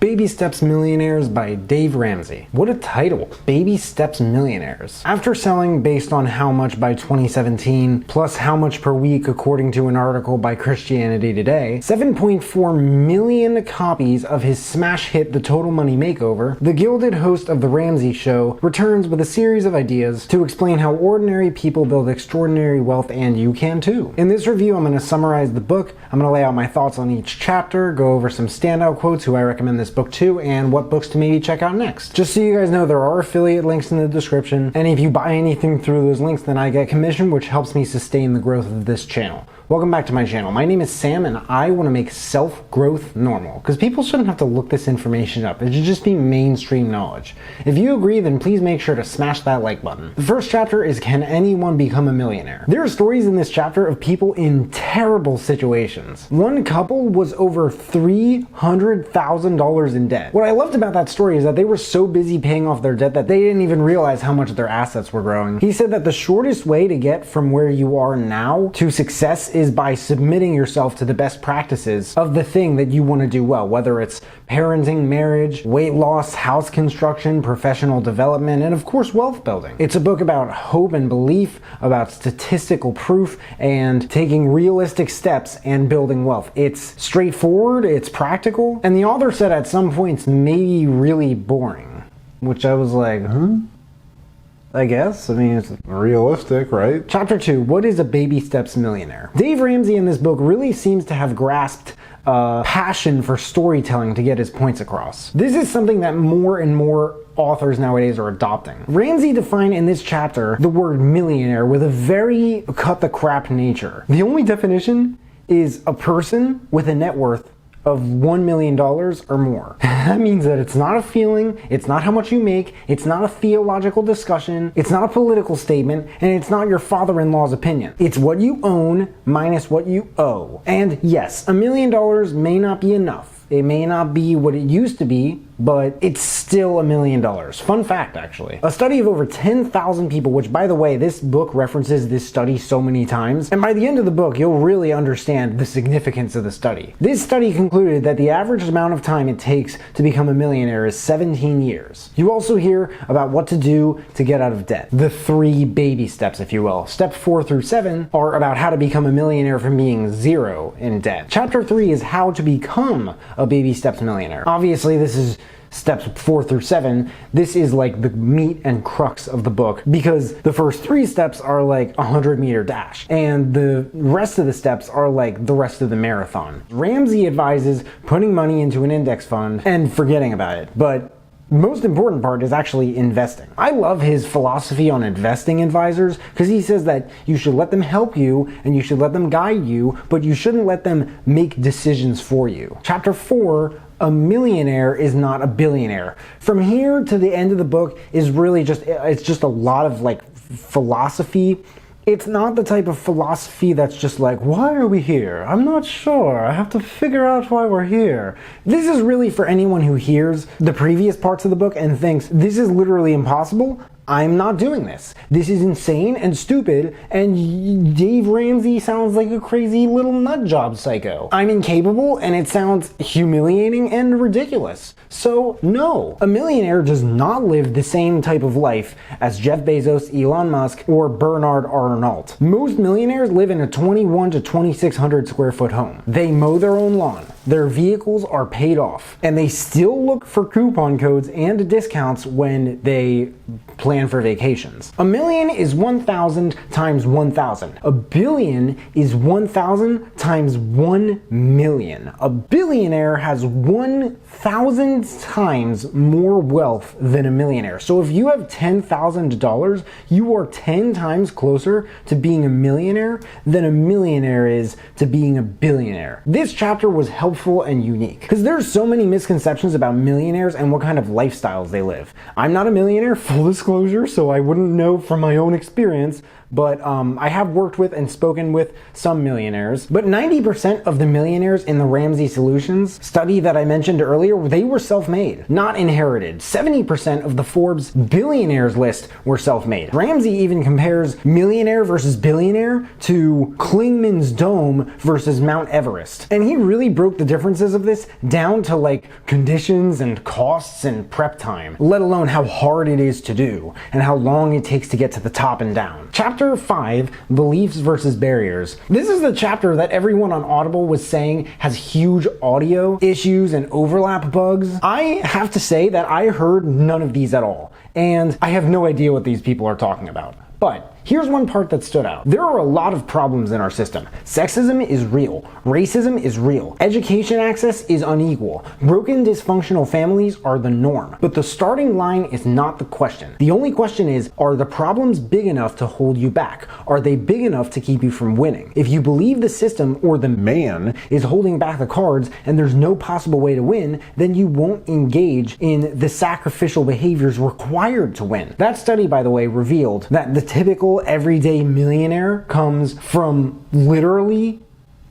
Baby Steps Millionaires by Dave Ramsey. What a title, Baby Steps Millionaires. After selling based on how much by 2017, plus how much per week according to an article by Christianity Today, 7.4 million copies of his smash hit The Total Money Makeover, the gilded host of The Ramsey Show returns with a series of ideas to explain how ordinary people build extraordinary wealth, and you can too. In this review, I'm going to summarize the book, I'm going to lay out my thoughts on each chapter, go over some standout quotes, who I recommend this book to, and what books to maybe check out next. Just so you guys know, there are affiliate links in the description, and if you buy anything through those links, then I get commission, which helps me sustain the growth of this channel. Welcome back to my channel. My name is Sam, and I want to make self-growth normal, because people shouldn't have to look this information up. It should just be mainstream knowledge. If you agree, then please make sure to smash that like button. The first chapter is Can Anyone Become a Millionaire? There are stories in this chapter of people in terrible situations. One couple was over $300,000 in debt. What I loved about that story is that they were so busy paying off their debt that they didn't even realize how much their assets were growing. He said that the shortest way to get from where you are now to success is by submitting yourself to the best practices of the thing that you want to do well, whether it's parenting, marriage, weight loss, house construction, professional development, and of course wealth building. It's a book about hope and belief, about statistical proof, and taking realistic steps and building wealth. It's straightforward, it's practical, and the author said at some points maybe really boring, which I was like, I guess. I mean, it's realistic, right? Chapter 2, What is a Baby Steps Millionaire? Dave Ramsey in this book really seems to have grasped a passion for storytelling to get his points across. This is something that more and more authors nowadays are adopting. Ramsey defined in this chapter the word millionaire with a very cut the crap nature. The only definition is a person with a net worth of $1 million or more. That means that it's not a feeling, it's not how much you make, it's not a theological discussion, it's not a political statement, and it's not your father-in-law's opinion. It's what you own minus what you owe. And yes, $1 million may not be enough. It may not be what it used to be, but it's still $1 million. Fun fact, actually. A study of over 10,000 people, which by the way, this book references this study so many times, and by the end of the book, you'll really understand the significance of the study. This study concluded that the average amount of time it takes to become a millionaire is 17 years. You also hear about what to do to get out of debt. The 3 baby steps, if you will. Steps 4 through 7 are about how to become a millionaire from being 0 in debt. Chapter 3 is how to become a Baby Steps Millionaire. Obviously, this is steps 4 through 7. This is like the meat and crux of the book, because the first 3 steps are like a 100-meter dash, and the rest of the steps are like the rest of the marathon. Ramsey advises putting money into an index fund and forgetting about it, but most important part is actually investing. I love his philosophy on investing advisors, because he says that you should let them help you and you should let them guide you, but you shouldn't let them make decisions for you. Chapter 4, A millionaire is not a billionaire. From here to the end of the book is really just a lot of like philosophy. It's not the type of philosophy that's just like, why are we here? I'm not sure. I have to figure out why we're here. This is really for anyone who hears the previous parts of the book and thinks, this is literally impossible. I'm not doing this. This is insane and stupid, and Dave Ramsey sounds like a crazy little nutjob psycho. I'm incapable, and it sounds humiliating and ridiculous. So no, a millionaire does not live the same type of life as Jeff Bezos, Elon Musk, or Bernard Arnault. Most millionaires live in a 21 to 2,600 square foot home. They mow their own lawn. Their vehicles are paid off, and they still look for coupon codes and discounts when they plan for vacations. A million is 1,000 times 1,000. A billion is 1,000 times 1 million. A billionaire has 1,000 times more wealth than a millionaire. So if you have $10,000, you are 10 times closer to being a millionaire than a millionaire is to being a billionaire. This chapter was helpful and unique, because there's so many misconceptions about millionaires and what kind of lifestyles they live. I'm not a millionaire, full disclosure, so I wouldn't know from my own experience, but I have worked with and spoken with some millionaires. But 90% of the millionaires in the Ramsey Solutions study that I mentioned earlier, they were self-made, not inherited. 70% of the Forbes billionaires list were self-made. Ramsey even compares millionaire versus billionaire to Klingman's Dome versus Mount Everest. And he really broke the differences of this down to like conditions and costs and prep time, let alone how hard it is to do and how long it takes to get to the top and down. Chapter 5, Beliefs versus Barriers. This is the chapter that everyone on Audible was saying has huge audio issues and overlap bugs. I have to say that I heard none of these at all, and I have no idea what these people are talking about. But here's one part that stood out. There are a lot of problems in our system. Sexism is real. Racism is real. Education access is unequal. Broken, dysfunctional families are the norm. But the starting line is not the question. The only question is, are the problems big enough to hold you back? Are they big enough to keep you from winning? If you believe the system or the man is holding back the cards and there's no possible way to win, then you won't engage in the sacrificial behaviors required to win. That study, by the way, revealed that the typical everyday millionaire comes from literally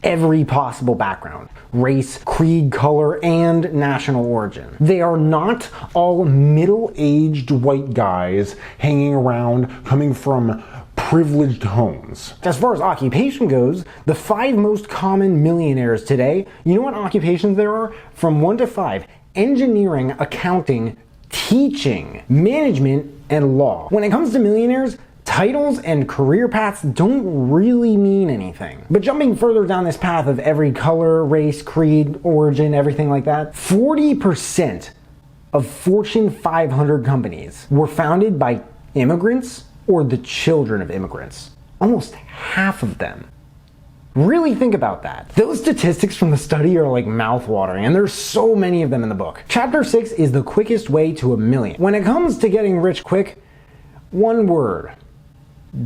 every possible background: race, creed, color, and national origin. They are not all middle-aged white guys hanging around coming from privileged homes. As far as occupation goes, the 5 most common millionaires today, you know what occupations there are? From 1 to 5: engineering, accounting, teaching, management, and law. When it comes to millionaires, titles and career paths don't really mean anything. But jumping further down this path of every color, race, creed, origin, everything like that, 40% of Fortune 500 companies were founded by immigrants or the children of immigrants. Almost half of them. Really think about that. Those statistics from the study are like mouth-watering, and there's so many of them in the book. Chapter 6 is the quickest way to $1 million. When it comes to getting rich quick, one word: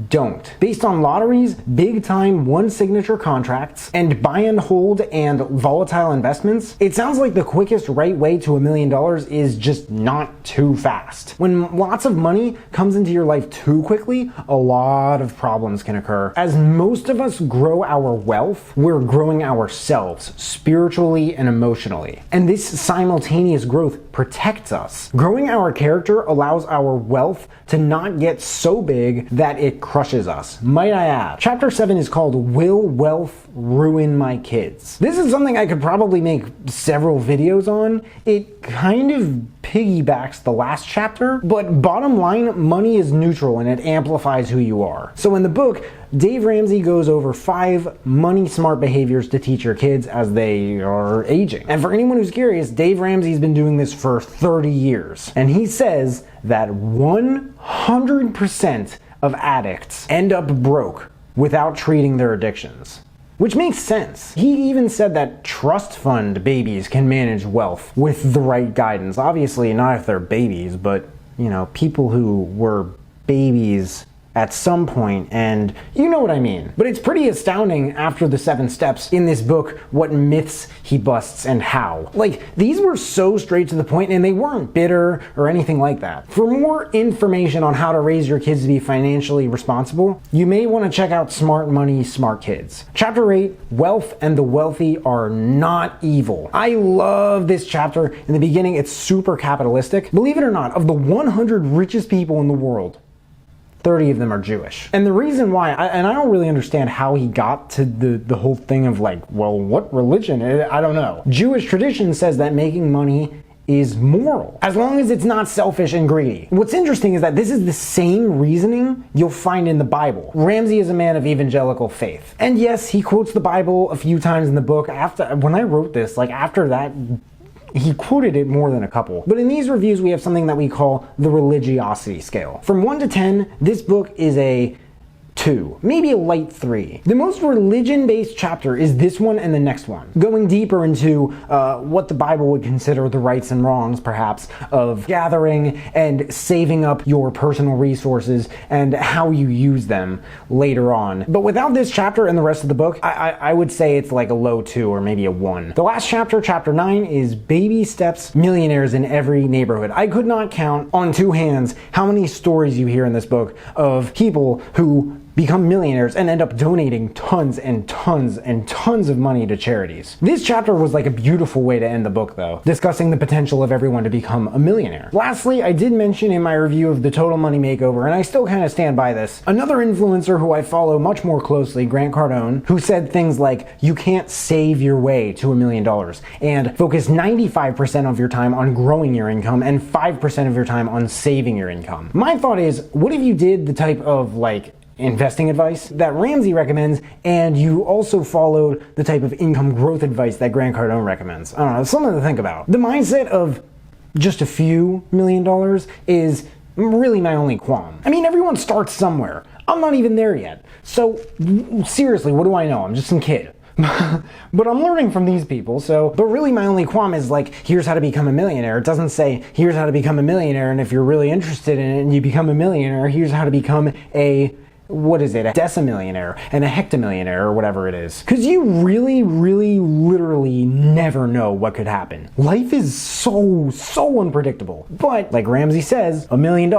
don't. Based on lotteries, big time one signature contracts, and buy and hold and volatile investments, it sounds like the quickest right way to $1 million is just not too fast. When lots of money comes into your life too quickly, a lot of problems can occur. As most of us grow our wealth, we're growing ourselves spiritually and emotionally. And this simultaneous growth protects us. Growing our character allows our wealth to not get so big that it crushes us, might I add. Chapter 7 is called Will Wealth Ruin My Kids? This is something I could probably make several videos on. It kind of piggybacks the last chapter, but bottom line, money is neutral and it amplifies who you are. So in the book, Dave Ramsey goes over 5 money smart behaviors to teach your kids as they are aging. And for anyone who's curious, Dave Ramsey's been doing this for 30 years. And he says that 100% of addicts end up broke without treating their addictions. Which makes sense. He even said that trust fund babies can manage wealth with the right guidance. Obviously not if they're babies, but you know, people who were babies at some point, and you know what I mean. But it's pretty astounding after the 7 steps in this book what myths he busts and how. Like, these were so straight to the point and they weren't bitter or anything like that. For more information on how to raise your kids to be financially responsible, you may want to check out Smart Money, Smart Kids. Chapter 8, Wealth and the Wealthy Are Not Evil. I love this chapter. In the beginning, it's super capitalistic. Believe it or not, of the 100 richest people in the world, 30 of them are Jewish. And the reason why, and I don't really understand how he got to the whole thing of like, well, what religion? I don't know. Jewish tradition says that making money is moral, as long as it's not selfish and greedy. What's interesting is that this is the same reasoning you'll find in the Bible. Ramsey is a man of evangelical faith. And yes, he quotes the Bible a few times in the book. When I wrote this, like after that, he quoted it more than a couple. But in these reviews, we have something that we call the religiosity scale. From 1 to 10, this book is a 2, maybe a light 3. The most religion-based chapter is this one and the next one, going deeper into what the Bible would consider the rights and wrongs, perhaps, of gathering and saving up your personal resources and how you use them later on. But without this chapter and the rest of the book, I would say it's like a low 2 or maybe a 1. The last chapter, chapter 9, is Baby Steps Millionaires in Every Neighborhood. I could not count on 2 hands how many stories you hear in this book of people who become millionaires and end up donating tons and tons and tons of money to charities. This chapter was like a beautiful way to end the book though, discussing the potential of everyone to become a millionaire. Lastly, I did mention in my review of the Total Money Makeover, and I still kind of stand by this, another influencer who I follow much more closely, Grant Cardone, who said things like, you can't save your way to $1 million, and focus 95% of your time on growing your income and 5% of your time on saving your income. My thought is, what if you did the type of like investing advice that Ramsey recommends, and you also followed the type of income growth advice that Grant Cardone recommends? I don't know, something to think about. The mindset of just a few $1 million is really my only qualm. I mean, everyone starts somewhere. I'm not even there yet. So seriously, what do I know? I'm just some kid. But I'm learning from these people, but really my only qualm is like, here's how to become a millionaire. It doesn't say, here's how to become a millionaire, and if you're really interested in it and you become a millionaire, here's how to become a decimillionaire and a hectamillionaire or whatever it is. Because you really, literally never know what could happen. Life is so unpredictable. But like Ramsey says, $1 million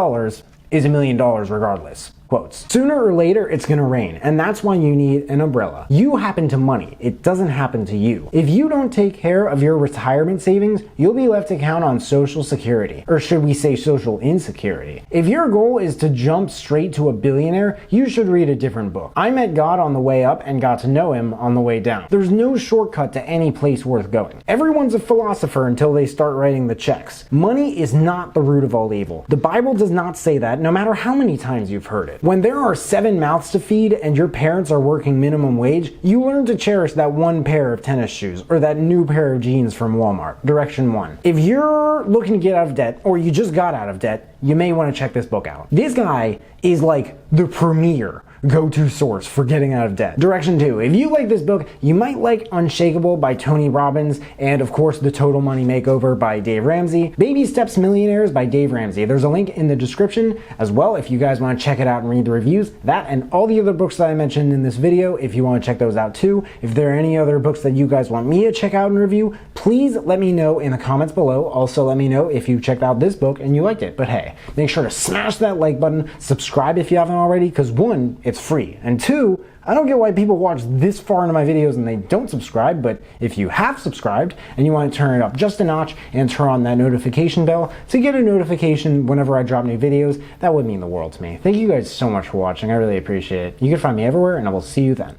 is $1 million regardless. Quotes. Sooner or later, it's gonna rain, and that's why you need an umbrella. You happen to money. It doesn't happen to you. If you don't take care of your retirement savings, you'll be left to count on Social Security, or should we say social insecurity. If your goal is to jump straight to a billionaire, you should read a different book. I met God on the way up and got to know him on the way down. There's no shortcut to any place worth going. Everyone's a philosopher until they start writing the checks. Money is not the root of all evil. The Bible does not say that, no matter how many times you've heard it. When there are 7 mouths to feed and your parents are working minimum wage, you learn to cherish that one pair of tennis shoes or that new pair of jeans from Walmart. Direction 1. If you're looking to get out of debt, or you just got out of debt, you may want to check this book out. This guy is like the premier go-to source for getting out of debt. Direction 2. If you like this book, you might like Unshakable by Tony Robbins, and of course The Total Money Makeover by Dave Ramsey, Baby Steps Millionaires by Dave Ramsey. There's a link in the description as well if you guys want to check it out and read the reviews. That and all the other books that I mentioned in this video, if you want to check those out too. If there are any other books that you guys want me to check out and review, please let me know in the comments below. Also let me know if you checked out this book and you liked it. But hey, make sure to smash that like button, subscribe if you haven't already, because 1, it's free, and 2, I don't get why people watch this far into my videos and they don't subscribe, but if you have subscribed and you want to turn it up just a notch and turn on that notification bell to get a notification whenever I drop new videos, that would mean the world to me. Thank you guys so much for watching. I really appreciate it. You can find me everywhere, and I will see you then.